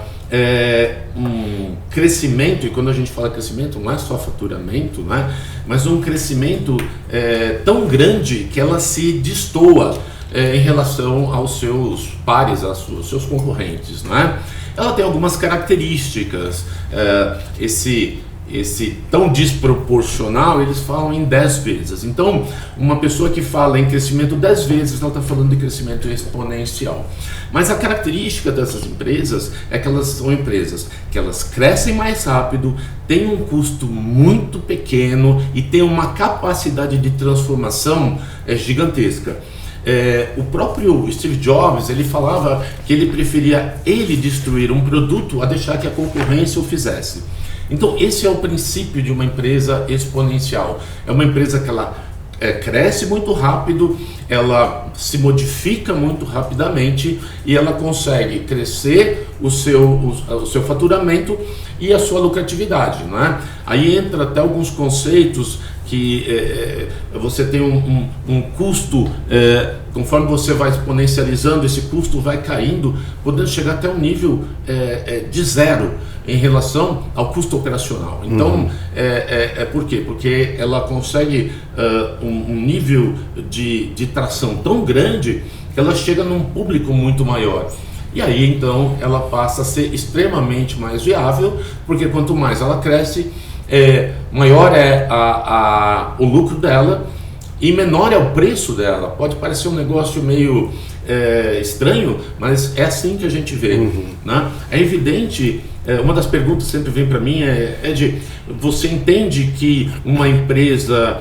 B: um crescimento, e quando a gente fala crescimento não é só faturamento, né? Mas um crescimento tão grande que ela se destoa em relação aos seus pares, aos seus concorrentes, né? Ela tem algumas características, esse tão desproporcional, eles falam em 10 vezes. Então, uma pessoa que fala em crescimento 10 vezes, ela está falando de crescimento exponencial. Mas a característica dessas empresas é que elas são empresas que elas crescem mais rápido, têm um custo muito pequeno e têm uma capacidade de transformação gigantesca. O próprio Steve Jobs, ele falava que ele preferia destruir um produto a deixar que a concorrência o fizesse. Então esse é o princípio de uma empresa exponencial. É uma empresa que ela cresce muito rápido, ela se modifica muito rapidamente e ela consegue crescer o seu faturamento e a sua lucratividade, não é? Aí entra até alguns conceitos que você tem um custo, conforme você vai exponencializando, esse custo vai caindo, podendo chegar até um nível de zero em relação ao custo operacional. Então, por quê? Porque ela consegue um nível de tração tão grande que ela chega num público muito maior. E aí, então, ela passa a ser extremamente mais viável, porque quanto mais ela cresce, maior é o lucro dela e menor é o preço dela. Pode parecer um negócio meio estranho, mas é assim que a gente vê, né? É evidente, uma das perguntas que sempre vem para mim você entende que uma empresa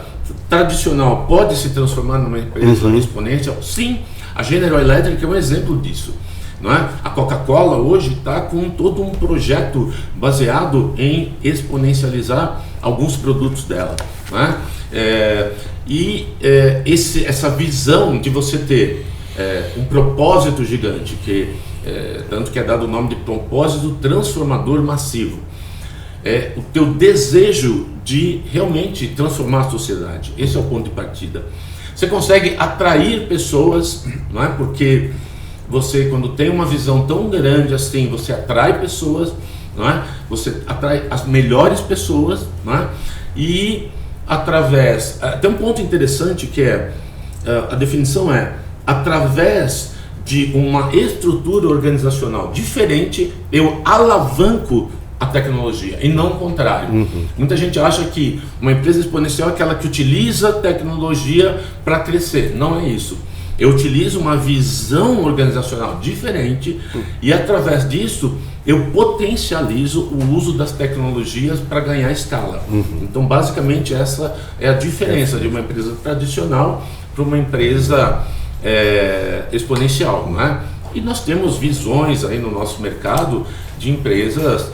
B: tradicional pode se transformar numa empresa exponencial? Sim, a General Electric é um exemplo disso. Não é? A Coca-Cola hoje está com todo um projeto baseado em exponencializar alguns produtos dela. Não é? Essa visão de você ter um propósito gigante, tanto que é dado o nome de propósito transformador massivo, o teu desejo de realmente transformar a sociedade. Esse é o ponto de partida. Você consegue atrair pessoas, não é? Porque você, quando tem uma visão tão grande assim, você atrai pessoas, não é? Você atrai as melhores pessoas, não é? E através... Tem um ponto interessante que a definição através de uma estrutura organizacional diferente, eu alavanco a tecnologia e não o contrário. Muita gente acha que uma empresa exponencial é aquela que utiliza tecnologia para crescer. Não é isso. Eu utilizo uma visão organizacional diferente e através disso eu potencializo o uso das tecnologias para ganhar escala. Então basicamente essa é a diferença de uma empresa tradicional para uma empresa exponencial, né? E nós temos visões aí no nosso mercado de empresas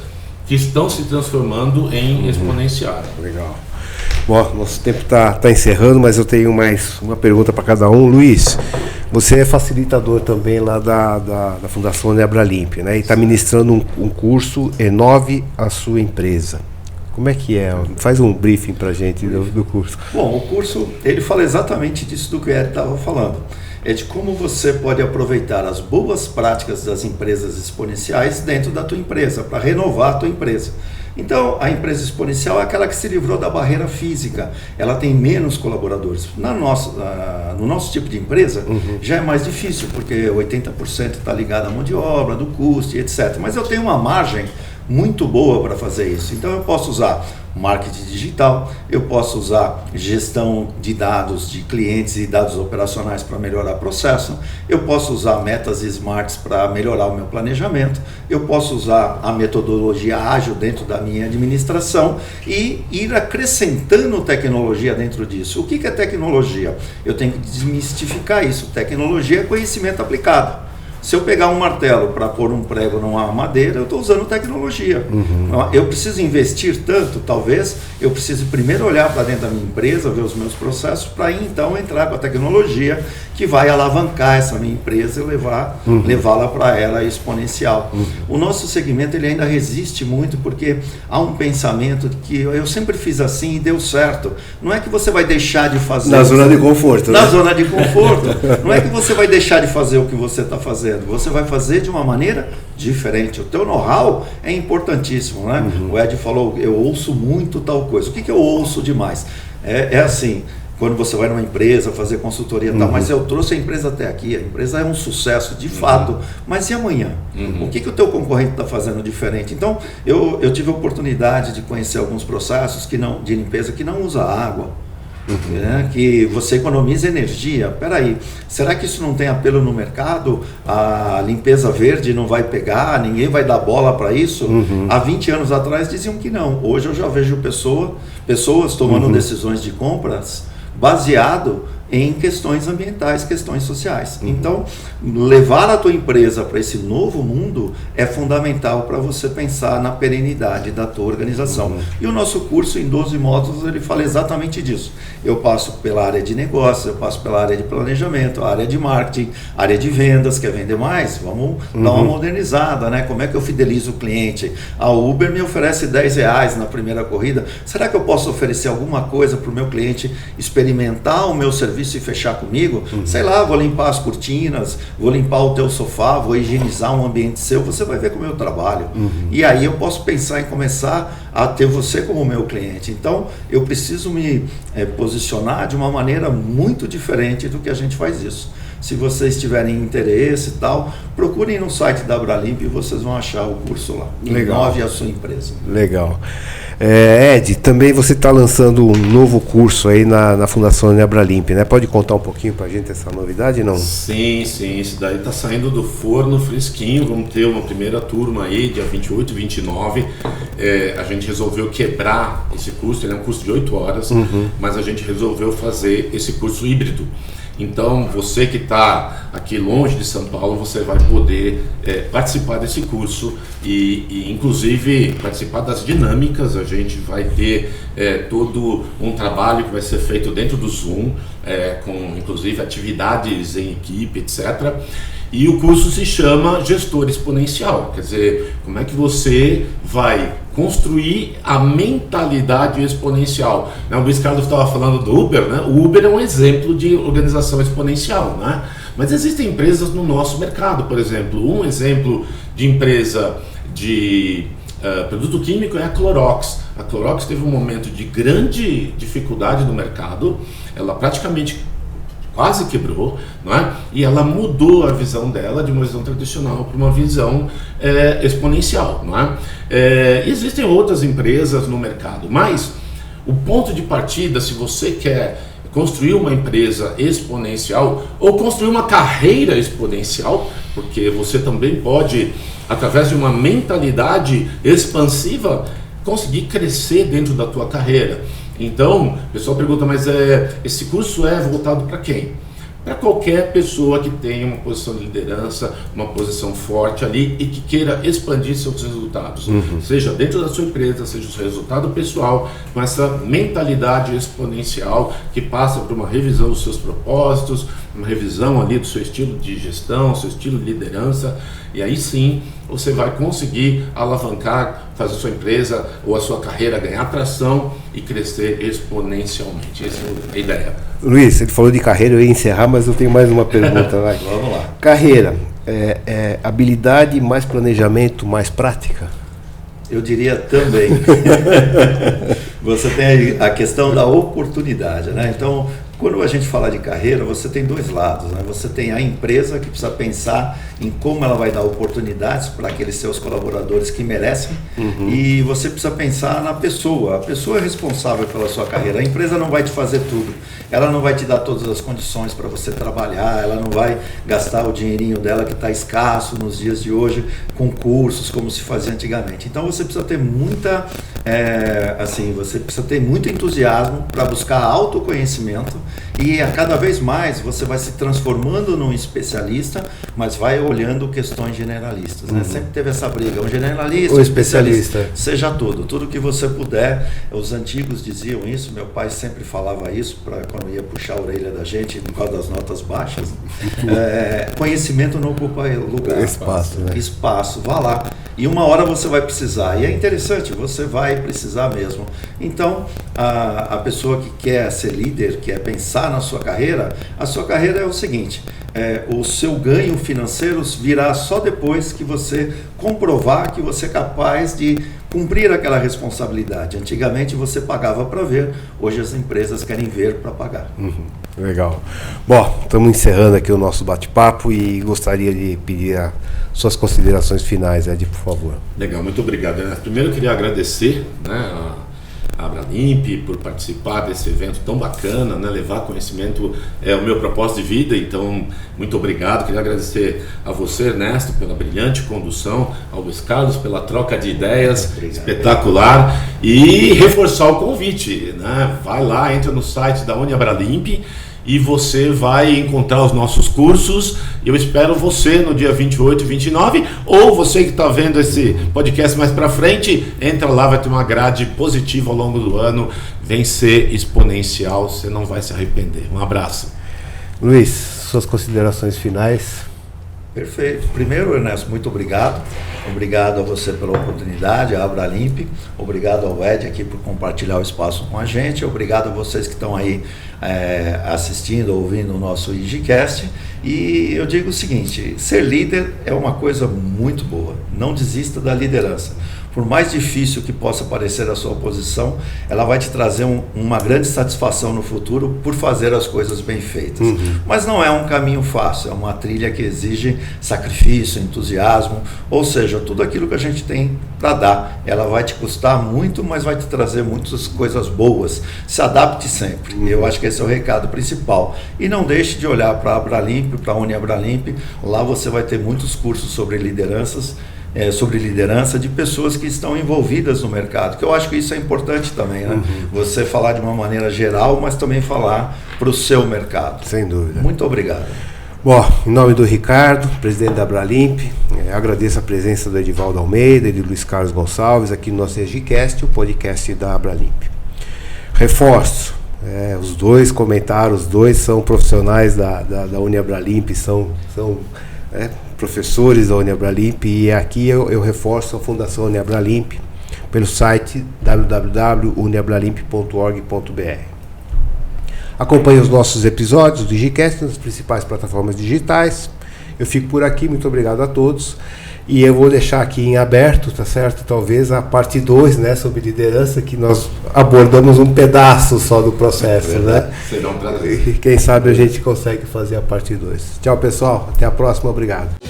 B: que estão se transformando em exponenciais.
A: Legal. Bom, nosso tempo está encerrando, mas eu tenho mais uma pergunta para cada um. Luiz, você é facilitador também lá da Fundação Nebralink, né? E está ministrando um curso Renove a Sua Empresa. Como é que é? Faz um briefing para a gente do curso.
C: Bom, o curso, ele fala exatamente disso do que o Ed estava falando. É de como você pode aproveitar as boas práticas das empresas exponenciais dentro da tua empresa, para renovar a tua empresa. Então, a empresa exponencial é aquela que se livrou da barreira física, ela tem menos colaboradores. No nosso tipo de empresa, já é mais difícil, porque 80% está ligado à mão de obra, do custo e etc. Mas eu tenho uma margem muito boa para fazer isso. Então, eu posso usar marketing digital, eu posso usar gestão de dados de clientes e dados operacionais para melhorar o processo, eu posso usar metas smarts para melhorar o meu planejamento, eu posso usar a metodologia ágil dentro da minha administração e ir acrescentando tecnologia dentro disso. O que é tecnologia? Eu tenho que desmistificar isso. Tecnologia é conhecimento aplicado. Se eu pegar um martelo para pôr um prego numa madeira, eu estou usando tecnologia. Eu preciso investir tanto, talvez eu precise primeiro olhar para dentro da minha empresa, ver os meus processos, para então entrar com a tecnologia que vai alavancar essa minha empresa e levá-la para ela exponencial. O nosso segmento ele ainda resiste muito porque há um pensamento de que eu sempre fiz assim e deu certo. Não é que você vai deixar de fazer...
A: Na zona de conforto.
C: Na zona de conforto. Não é que você vai deixar de fazer o que você está fazendo. Você vai fazer de uma maneira diferente. O teu know-how é importantíssimo, né? O Ed falou, eu ouço muito tal coisa. O que eu ouço demais? É assim, quando você vai numa empresa fazer consultoria e tal, mas eu trouxe a empresa até aqui, a empresa é um sucesso de fato, mas e amanhã? O que o teu concorrente está fazendo diferente? Então, eu tive a oportunidade de conhecer alguns processos de limpeza que não usa água, que você economiza energia. Peraí, será que isso não tem apelo no mercado? A limpeza verde não vai pegar, ninguém vai dar bola para isso? Há 20 anos atrás diziam que não. Hoje eu já vejo pessoas tomando decisões de compras baseado em questões ambientais, questões sociais. Então, levar a tua empresa para esse novo mundo é fundamental para você pensar na perenidade da tua organização. E o nosso curso, em 12 módulos, ele fala exatamente disso. Eu passo pela área de negócios, eu passo pela área de planejamento, a área de marketing, a área de vendas. Quer vender mais? Vamos dar uma modernizada, né? Como é que eu fidelizo o cliente? A Uber me oferece R$10 na primeira corrida. Será que eu posso oferecer alguma coisa para o meu cliente experimentar o meu serviço e fechar comigo? Sei lá, vou limpar as cortinas, vou limpar o teu sofá, vou higienizar um ambiente seu, você vai ver como eu trabalho. E aí eu posso pensar em começar a ter você como meu cliente. Então, eu preciso me posicionar de uma maneira muito diferente do que a gente faz isso. Se vocês tiverem interesse e tal, procurem no site da Abralimp e vocês vão achar o curso lá. Renove a sua empresa.
A: Legal. Ed, também você está lançando um novo curso aí na Fundação Nebralink, né? Pode contar um pouquinho para a gente essa novidade, não?
B: Sim, isso daí está saindo do forno fresquinho. Vamos ter uma primeira turma aí, dia 28 e 29. A gente resolveu quebrar esse curso, ele é um curso de 8 horas, mas a gente resolveu fazer esse curso híbrido. Então, você que está aqui longe de São Paulo, você vai poder participar desse curso e inclusive, participar das dinâmicas. A gente vai ter todo um trabalho que vai ser feito dentro do Zoom, com inclusive atividades em equipe, etc. E o curso se chama Gestor Exponencial, quer dizer, como é que você vai construir a mentalidade exponencial. O Luiz Carlos estava falando do Uber, né? O Uber é um exemplo de organização exponencial, né? Mas existem empresas no nosso mercado, por exemplo, um exemplo de empresa de produto químico é a Clorox. A Clorox teve um momento de grande dificuldade no mercado, ela praticamente quase quebrou, não é? E ela mudou a visão dela de uma visão tradicional para uma visão exponencial, não é? Existem outras empresas no mercado, mas o ponto de partida, se você quer construir uma empresa exponencial ou construir uma carreira exponencial, porque você também pode, através de uma mentalidade expansiva, conseguir crescer dentro da tua carreira. Então, o pessoal pergunta, mas esse curso é voltado para quem? Para qualquer pessoa que tenha uma posição de liderança, uma posição forte ali e que queira expandir seus resultados, seja dentro da sua empresa, seja o seu resultado pessoal, com essa mentalidade exponencial que passa por uma revisão dos seus propósitos, uma revisão ali do seu estilo de gestão, seu estilo de liderança, e aí sim você vai conseguir alavancar, fazer a sua empresa ou a sua carreira ganhar tração e crescer exponencialmente. Essa é a ideia.
A: Luiz, ele falou de carreira, eu ia encerrar, mas eu tenho mais uma pergunta. Vai.
C: Vamos lá.
A: Carreira, habilidade mais planejamento, mais prática?
C: Eu diria também. Você tem a questão da oportunidade, né? Então, quando a gente fala de carreira, você tem dois lados, né? Você tem a empresa que precisa pensar em como ela vai dar oportunidades para aqueles seus colaboradores que merecem, e você precisa pensar na pessoa. A pessoa é responsável pela sua carreira. A empresa não vai te fazer tudo. Ela não vai te dar todas as condições para você trabalhar, ela não vai gastar o dinheirinho dela que está escasso nos dias de hoje com cursos como se fazia antigamente. Então você precisa ter você precisa ter muito entusiasmo para buscar autoconhecimento, e a cada vez mais você vai se transformando num especialista, mas vai olhando questões generalistas, né? Sempre teve essa briga, um generalista,
A: o especialista.
C: Seja tudo que você puder. Os antigos diziam isso, meu pai sempre falava isso para quando ia puxar a orelha da gente por causa das notas baixas. Conhecimento não ocupa lugar. Espaço, vá lá. E uma hora você vai precisar, e é interessante, você vai precisar mesmo. Então, a pessoa que quer ser líder, quer pensar na sua carreira, a sua carreira é o seguinte: o seu ganho financeiro virá só depois que você comprovar que você é capaz de cumprir aquela responsabilidade. Antigamente você pagava para ver, hoje as empresas querem ver para pagar.
A: Legal. Bom, estamos encerrando aqui o nosso bate-papo e gostaria de pedir as suas considerações finais, Ed, por favor.
B: Legal, muito obrigado, Ernesto. Primeiro eu queria agradecer, né, a Abralimp por participar desse evento tão bacana, né? Levar conhecimento é o meu propósito de vida, então muito obrigado. Queria agradecer a você, Ernesto, pela brilhante condução, ao Luiz Carlos pela troca de ideias espetacular, e reforçar o convite, né? Vai lá, entra no site da Uniabralimp e você vai encontrar os nossos cursos. Eu espero você no dia 28 e 29, ou você que está vendo esse podcast mais para frente, entra lá, vai ter uma grade positiva ao longo do ano. Vem ser exponencial, você não vai se arrepender. Um abraço.
A: Luiz, suas considerações finais.
C: Perfeito. Primeiro, Ernesto, muito obrigado. Obrigado a você pela oportunidade, a Abralimp. Obrigado ao Ed aqui por compartilhar o espaço com a gente. Obrigado a vocês que estão aí assistindo, ouvindo o nosso IGCast. E eu digo o seguinte: ser líder é uma coisa muito boa. Não desista da liderança. Por mais difícil que possa parecer a sua posição, ela vai te trazer uma grande satisfação no futuro por fazer as coisas bem feitas. Mas não é um caminho fácil, é uma trilha que exige sacrifício, entusiasmo, ou seja, tudo aquilo que a gente tem para dar. Ela vai te custar muito, mas vai te trazer muitas coisas boas. Se adapte sempre. Eu acho que esse é o recado principal. E não deixe de olhar para a Abralimp, para a Uniabralimp. Lá você vai ter muitos cursos sobre liderança de pessoas que estão envolvidas no mercado, que eu acho que isso é importante também, né? Você falar de uma maneira geral, mas também falar para o seu mercado.
A: Sem dúvida.
C: Muito obrigado.
A: Bom, em nome do Ricardo, presidente da Abralimp, agradeço a presença do Edivaldo Almeida e do Luiz Carlos Gonçalves aqui no nosso EGCast, o podcast da Abralimp. Reforço, os dois comentaram, os dois são profissionais da Uniabralimp, são professores da Uniabralimp, e aqui eu reforço a Fundação Uniabralimp pelo site www.uniabralimp.org.br. Acompanhe os nossos episódios do IGCast nas principais plataformas digitais. Eu fico por aqui, muito obrigado a todos E eu vou deixar aqui em aberto, tá certo? Talvez a parte 2, né, sobre liderança, que nós abordamos um pedaço só do processo, né?
B: Será um prazer.
A: E quem sabe a gente consegue fazer a parte 2. Tchau, pessoal. Até a próxima. Obrigado.